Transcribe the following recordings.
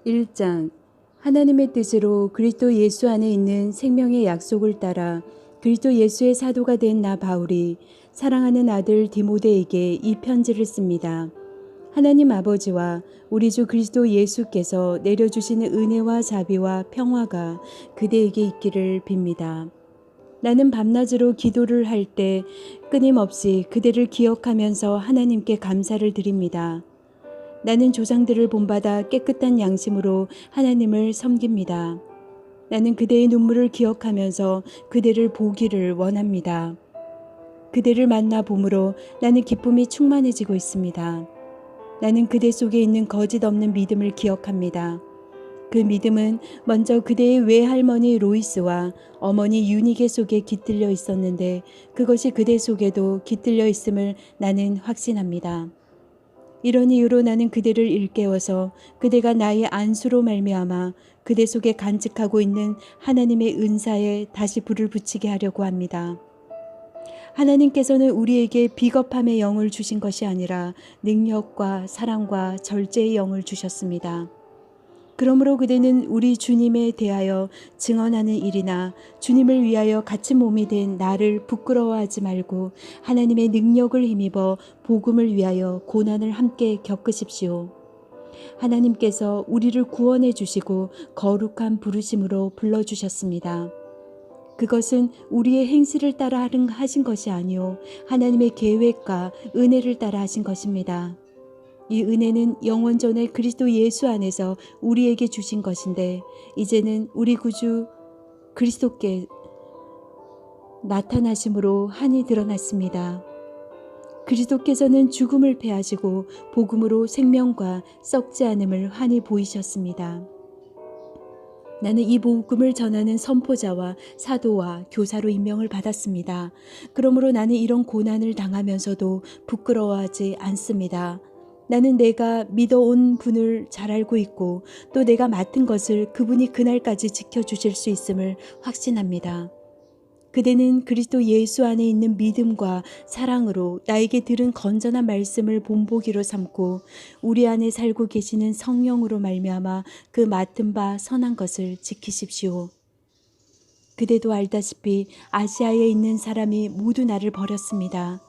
1장 하나님의 뜻으로 그리스도 예수 안에 있는 생명의 약속을 따라 그리스도 예수의 사도가 된 나 바울이 사랑하는 아들 디모데에게 이 편지를 씁니다. 하나님 아버지와 우리 주 그리스도 예수께서 내려주시는 은혜와 자비와 평화가 그대에게 있기를 빕니다. 나는 밤낮으로 기도를 할 때 끊임없이 그대를 기억하면서 하나님께 감사를 드립니다. 나는 조상들을 본받아 깨끗한 양심으로 하나님을 섬깁니다. 나는 그대의 눈물을 기억하면서 그대를 보기를 원합니다. 그대를 만나 봄으로 나는 기쁨이 충만해지고 있습니다. 나는 그대 속에 있는 거짓 없는 믿음을 기억합니다. 그 믿음은 먼저 그대의 외할머니 로이스와 어머니 유니게 속에 깃들려 있었는데 그것이 그대 속에도 깃들려 있음을 나는 확신합니다. 이런 이유로 나는 그대를 일깨워서 그대가 나의 안수로 말미암아 그대 속에 간직하고 있는 하나님의 은사에 다시 불을 붙이게 하려고 합니다. 하나님께서는 우리에게 비겁함의 영을 주신 것이 아니라 능력과 사랑과 절제의 영을 주셨습니다. 그러므로 그대는 우리 주님에 대하여 증언하는 일이나 주님을 위하여 갇힌 몸이 된 나를 부끄러워하지 말고 하나님의 능력을 힘입어 복음을 위하여 고난을 함께 겪으십시오. 하나님께서 우리를 구원해 주시고 거룩한 부르심으로 불러주셨습니다. 그것은 우리의 행실을 따라 하신 것이 아니요 하나님의 계획과 은혜를 따라 하신 것입니다. 이 은혜는 영원 전에 그리스도 예수 안에서 우리에게 주신 것인데 이제는 우리 구주 그리스도께 나타나심으로 한이 드러났습니다. 그리스도께서는 죽음을 패하시고 복음으로 생명과 썩지 않음을 환히 보이셨습니다. 나는 이 복음을 전하는 선포자와 사도와 교사로 임명을 받았습니다. 그러므로 나는 이런 고난을 당하면서도 부끄러워하지 않습니다. 나는 내가 믿어온 분을 잘 알고 있고 또 내가 맡은 것을 그분이 그날까지 지켜주실 수 있음을 확신합니다. 그대는 그리스도 예수 안에 있는 믿음과 사랑으로 나에게 들은 건전한 말씀을 본보기로 삼고 우리 안에 살고 계시는 성령으로 말미암아 그 맡은 바 선한 것을 지키십시오. 그대도 알다시피 아시아에 있는 사람이 모두 나를 버렸습니다.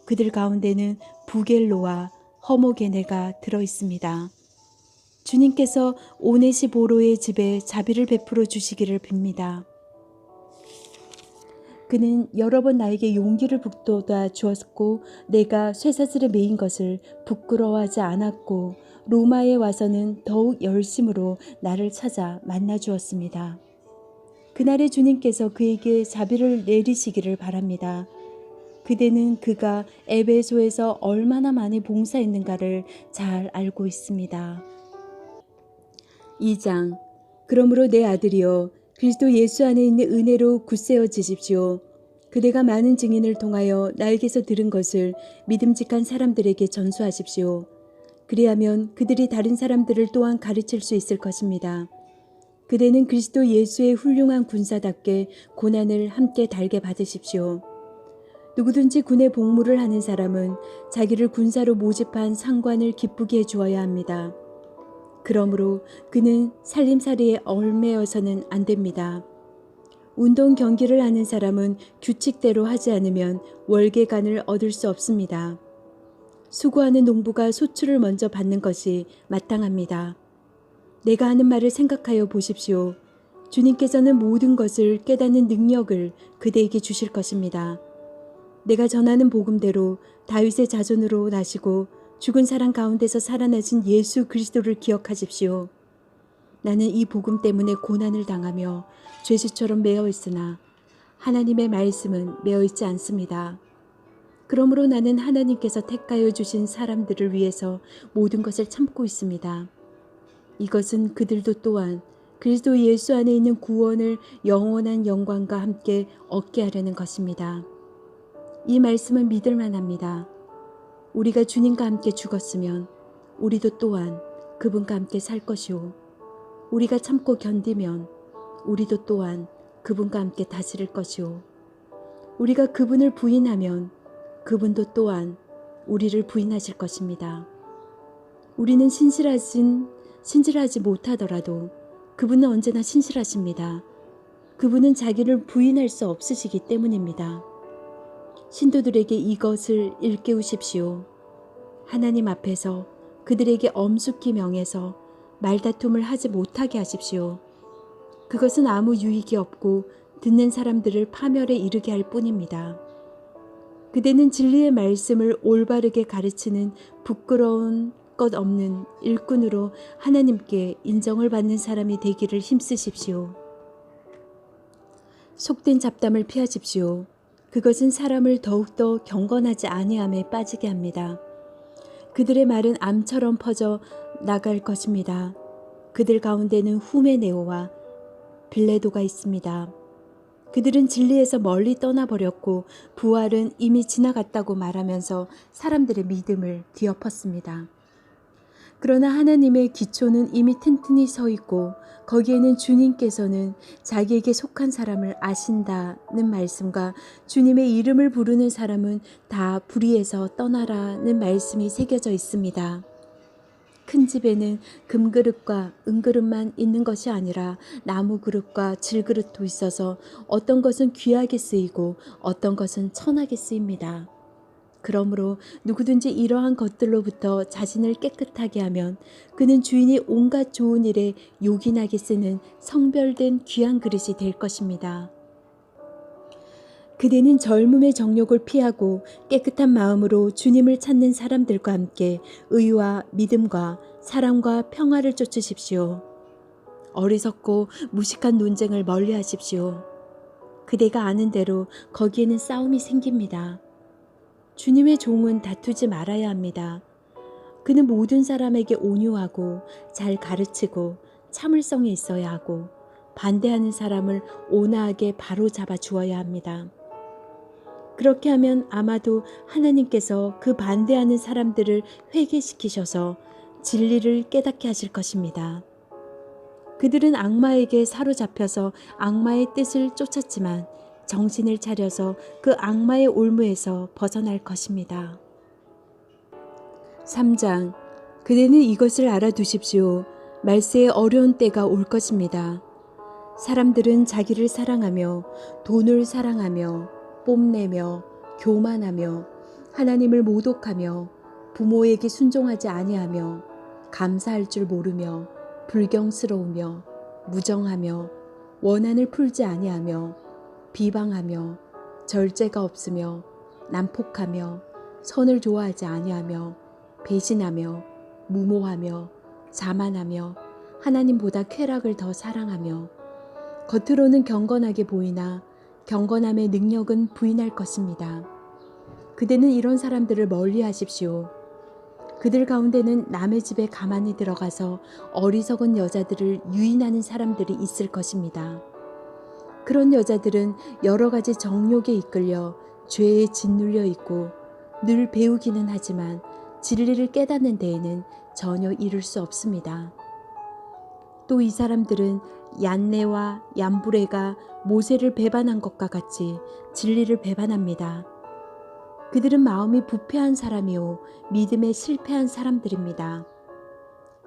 그들 가운데는 부겔로와 허모게네가 들어있습니다. 주님께서 오네시보로의 집에 자비를 베풀어 주시기를 빕니다. 그는 여러 번 나에게 용기를 북돋아 주었고 내가 쇠사슬에 매인 것을 부끄러워하지 않았고 로마에 와서는 더욱 열심으로 나를 찾아 만나 주었습니다. 그날에 주님께서 그에게 자비를 내리시기를 바랍니다. 그대는 그가 에베소에서 얼마나 많이 봉사했는가를 잘 알고 있습니다. 2장 그러므로 내 아들이여 그리스도 예수 안에 있는 은혜로 굳세어지십시오. 그대가 많은 증인을 통하여 나에게서 들은 것을 믿음직한 사람들에게 전수하십시오. 그리하면 그들이 다른 사람들을 또한 가르칠 수 있을 것입니다. 그대는 그리스도 예수의 훌륭한 군사답게 고난을 함께 달게 받으십시오. 누구든지 군에 복무를 하는 사람은 자기를 군사로 모집한 상관을 기쁘게 해주어야 합니다. 그러므로 그는 살림살이에 얽매여서는 안 됩니다. 운동 경기를 하는 사람은 규칙대로 하지 않으면 월계관을 얻을 수 없습니다. 수고하는 농부가 소출을 먼저 받는 것이 마땅합니다. 내가 하는 말을 생각하여 보십시오. 주님께서는 모든 것을 깨닫는 능력을 그대에게 주실 것입니다. 내가 전하는 복음대로 다윗의 자손으로 나시고 죽은 사람 가운데서 살아나신 예수 그리스도를 기억하십시오. 나는 이 복음 때문에 고난을 당하며 죄수처럼 매어 있으나 하나님의 말씀은 매어 있지 않습니다. 그러므로 나는 하나님께서 택하여 주신 사람들을 위해서 모든 것을 참고 있습니다. 이것은 그들도 또한 그리스도 예수 안에 있는 구원을 영원한 영광과 함께 얻게 하려는 것입니다. 이 말씀은 믿을 만합니다. 우리가 주님과 함께 죽었으면 우리도 또한 그분과 함께 살 것이요. 우리가 참고 견디면 우리도 또한 그분과 함께 다스릴 것이요. 우리가 그분을 부인하면 그분도 또한 우리를 부인하실 것입니다. 우리는 신실하신 신실하지 못하더라도 그분은 언제나 신실하십니다. 그분은 자기를 부인할 수 없으시기 때문입니다. 신도들에게 이것을 일깨우십시오. 하나님 앞에서 그들에게 엄숙히 명해서 말다툼을 하지 못하게 하십시오. 그것은 아무 유익이 없고 듣는 사람들을 파멸에 이르게 할 뿐입니다. 그대는 진리의 말씀을 올바르게 가르치는 부끄러운 것 없는 일꾼으로 하나님께 인정을 받는 사람이 되기를 힘쓰십시오. 속된 잡담을 피하십시오. 그것은 사람을 더욱더 경건하지 아니함에 빠지게 합니다. 그들의 말은 암처럼 퍼져 나갈 것입니다. 그들 가운데는 후메네오와 빌레도가 있습니다. 그들은 진리에서 멀리 떠나버렸고 부활은 이미 지나갔다고 말하면서 사람들의 믿음을 뒤엎었습니다. 그러나 하나님의 기초는 이미 튼튼히 서 있고 거기에는 주님께서는 자기에게 속한 사람을 아신다는 말씀과 주님의 이름을 부르는 사람은 다 불의에서 떠나라는 말씀이 새겨져 있습니다. 큰 집에는 금그릇과 은그릇만 있는 것이 아니라 나무 그릇과 질그릇도 있어서 어떤 것은 귀하게 쓰이고 어떤 것은 천하게 쓰입니다. 그러므로 누구든지 이러한 것들로부터 자신을 깨끗하게 하면 그는 주인이 온갖 좋은 일에 요긴하게 쓰는 성별된 귀한 그릇이 될 것입니다. 그대는 젊음의 정욕을 피하고 깨끗한 마음으로 주님을 찾는 사람들과 함께 의와 믿음과 사랑과 평화를 쫓으십시오. 어리석고 무식한 논쟁을 멀리 하십시오. 그대가 아는 대로 거기에는 싸움이 생깁니다. 주님의 종은 다투지 말아야 합니다. 그는 모든 사람에게 온유하고 잘 가르치고 참을성이 있어야 하고 반대하는 사람을 온화하게 바로잡아 주어야 합니다. 그렇게 하면 아마도 하나님께서 그 반대하는 사람들을 회개시키셔서 진리를 깨닫게 하실 것입니다. 그들은 악마에게 사로잡혀서 악마의 뜻을 쫓았지만 정신을 차려서 그 악마의 올무에서 벗어날 것입니다. 3장. 그대는 이것을 알아두십시오. 말세에 어려운 때가 올 것입니다. 사람들은 자기를 사랑하며 돈을 사랑하며 뽐내며 교만하며 하나님을 모독하며 부모에게 순종하지 아니하며 감사할 줄 모르며 불경스러우며 무정하며 원한을 풀지 아니하며 비방하며 절제가 없으며 난폭하며 선을 좋아하지 아니하며 배신하며 무모하며 자만하며 하나님보다 쾌락을 더 사랑하며 겉으로는 경건하게 보이나 경건함의 능력은 부인할 것입니다. 그대는 이런 사람들을 멀리 하십시오. 그들 가운데는 남의 집에 가만히 들어가서 어리석은 여자들을 유인하는 사람들이 있을 것입니다. 그런 여자들은 여러 가지 정욕에 이끌려 죄에 짓눌려 있고 늘 배우기는 하지만 진리를 깨닫는 데에는 전혀 이룰 수 없습니다. 또 이 사람들은 얀네와 얀브레가 모세를 배반한 것과 같이 진리를 배반합니다. 그들은 마음이 부패한 사람이요 믿음에 실패한 사람들입니다.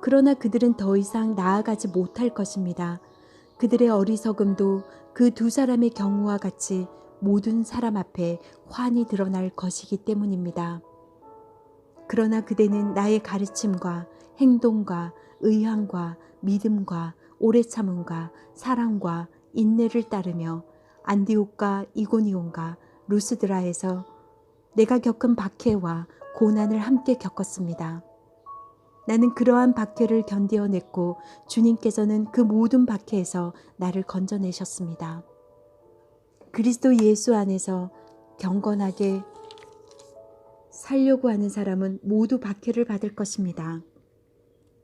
그러나 그들은 더 이상 나아가지 못할 것입니다. 그들의 어리석음도 그 두 사람의 경우와 같이 모든 사람 앞에 환히 드러날 것이기 때문입니다. 그러나 그대는 나의 가르침과 행동과 의향과 믿음과 오래 참음과 사랑과 인내를 따르며 안디옥과 이고니온과 루스드라에서 내가 겪은 박해와 고난을 함께 겪었습니다. 나는 그러한 박해를 견디어냈고 주님께서는 그 모든 박해에서 나를 건져내셨습니다. 그리스도 예수 안에서 경건하게 살려고 하는 사람은 모두 박해를 받을 것입니다.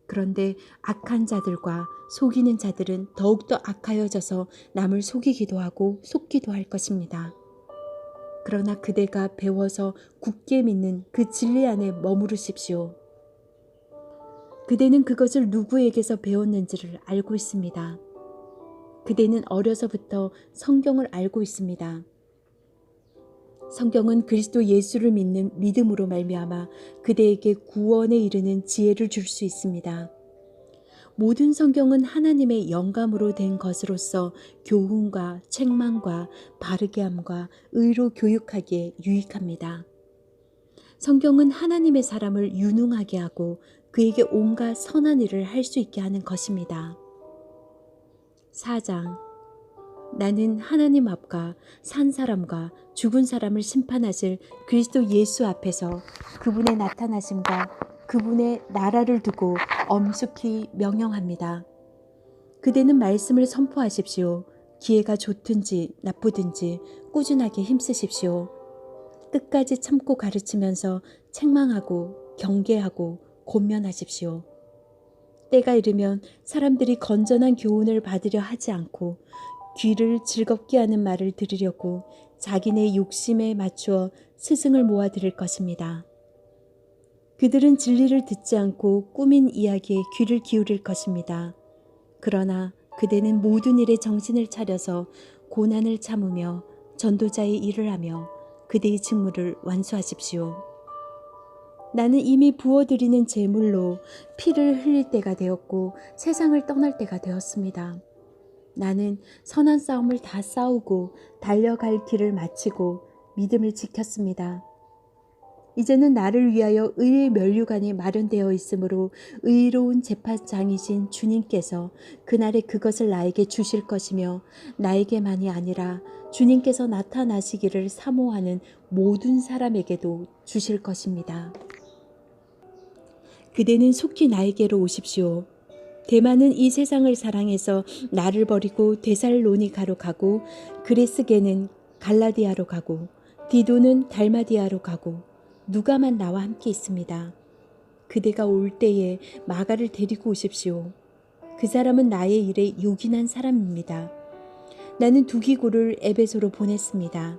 그런데 악한 자들과 속이는 자들은 더욱더 악하여져서 남을 속이기도 하고 속기도 할 것입니다. 그러나 그대가 배워서 굳게 믿는 그 진리 안에 머무르십시오. 그대는 그것을 누구에게서 배웠는지를 알고 있습니다. 그대는 어려서부터 성경을 알고 있습니다. 성경은 그리스도 예수를 믿는 믿음으로 말미암아 그대에게 구원에 이르는 지혜를 줄 수 있습니다. 모든 성경은 하나님의 영감으로 된 것으로서 교훈과 책망과 바르게함과 의로 교육하기에 유익합니다. 성경은 하나님의 사람을 유능하게 하고 그에게 온갖 선한 일을 할 수 있게 하는 것입니다. 4장. 나는 하나님 앞과 산 사람과 죽은 사람을 심판하실 그리스도 예수 앞에서 그분의 나타나심과 그분의 나라를 두고 엄숙히 명령합니다. 그대는 말씀을 선포하십시오. 기회가 좋든지 나쁘든지 꾸준하게 힘쓰십시오. 끝까지 참고 가르치면서 책망하고 경계하고 권면하십시오. 때가 이르면 사람들이 건전한 교훈을 받으려 하지 않고 귀를 즐겁게 하는 말을 들으려고 자기네 욕심에 맞추어 스승을 모아 들을 것입니다. 그들은 진리를 듣지 않고 꾸민 이야기에 귀를 기울일 것입니다. 그러나 그대는 모든 일에 정신을 차려서 고난을 참으며 전도자의 일을 하며 그대의 직무를 완수하십시오. 나는 이미 부어드리는 제물로 피를 흘릴 때가 되었고 세상을 떠날 때가 되었습니다. 나는 선한 싸움을 다 싸우고 달려갈 길을 마치고 믿음을 지켰습니다. 이제는 나를 위하여 의의 면류관이 마련되어 있으므로 의로운 재판장이신 주님께서 그날에 그것을 나에게 주실 것이며 나에게만이 아니라 주님께서 나타나시기를 사모하는 모든 사람에게도 주실 것입니다. 그대는 속히 나에게로 오십시오. 대만은 이 세상을 사랑해서 나를 버리고 데살로니가로 가고 그레스게는 갈라디아로 가고 디도는 달마디아로 가고 누가만 나와 함께 있습니다. 그대가 올 때에 마가를 데리고 오십시오. 그 사람은 나의 일에 요긴한 사람입니다. 나는 두기고를 에베소로 보냈습니다.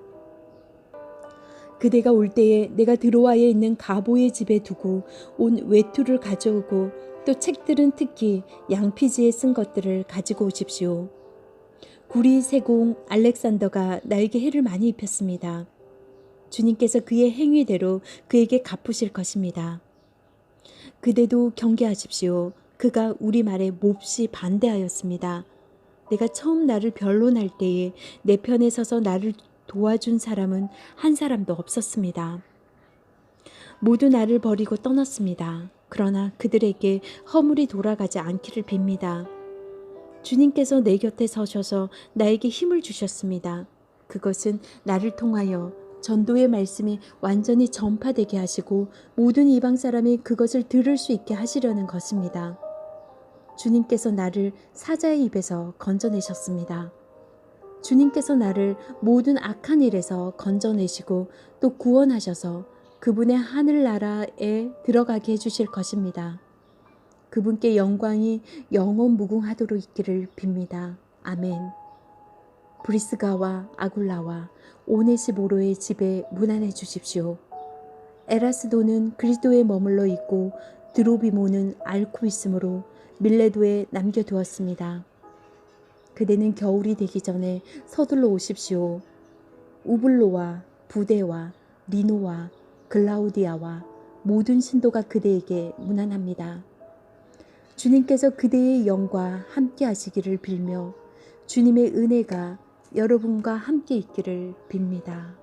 그대가 올 때에 내가 드로아에 있는 가보의 집에 두고 온 외투를 가져오고 또 책들은 특히 양피지에 쓴 것들을 가지고 오십시오. 구리 세공 알렉산더가 나에게 해를 많이 입혔습니다. 주님께서 그의 행위대로 그에게 갚으실 것입니다. 그대도 경계하십시오. 그가 우리 말에 몹시 반대하였습니다. 내가 처음 나를 변론할 때에 내 편에 서서 나를 도와준 사람은 한 사람도 없었습니다. 모두 나를 버리고 떠났습니다. 그러나 그들에게 허물이 돌아가지 않기를 빕니다. 주님께서 내 곁에 서셔서 나에게 힘을 주셨습니다. 그것은 나를 통하여 전도의 말씀이 완전히 전파되게 하시고 모든 이방 사람이 그것을 들을 수 있게 하시려는 것입니다. 주님께서 나를 사자의 입에서 건져내셨습니다. 주님께서 나를 모든 악한 일에서 건져내시고 또 구원하셔서 그분의 하늘나라에 들어가게 해주실 것입니다. 그분께 영광이 영원 무궁하도록 있기를 빕니다. 아멘. 브리스가와 아굴라와 오네시보로의 집에 문안해 주십시오. 에라스도는 그리스도에 머물러 있고 드로비모는 앓고 있으므로 밀레도에 남겨두었습니다. 그대는 겨울이 되기 전에 서둘러 오십시오. 우블로와 부데와 리노와 글라우디아와 모든 신도가 그대에게 문안합니다. 주님께서 그대의 영과 함께 하시기를 빌며 주님의 은혜가 여러분과 함께 있기를 빕니다.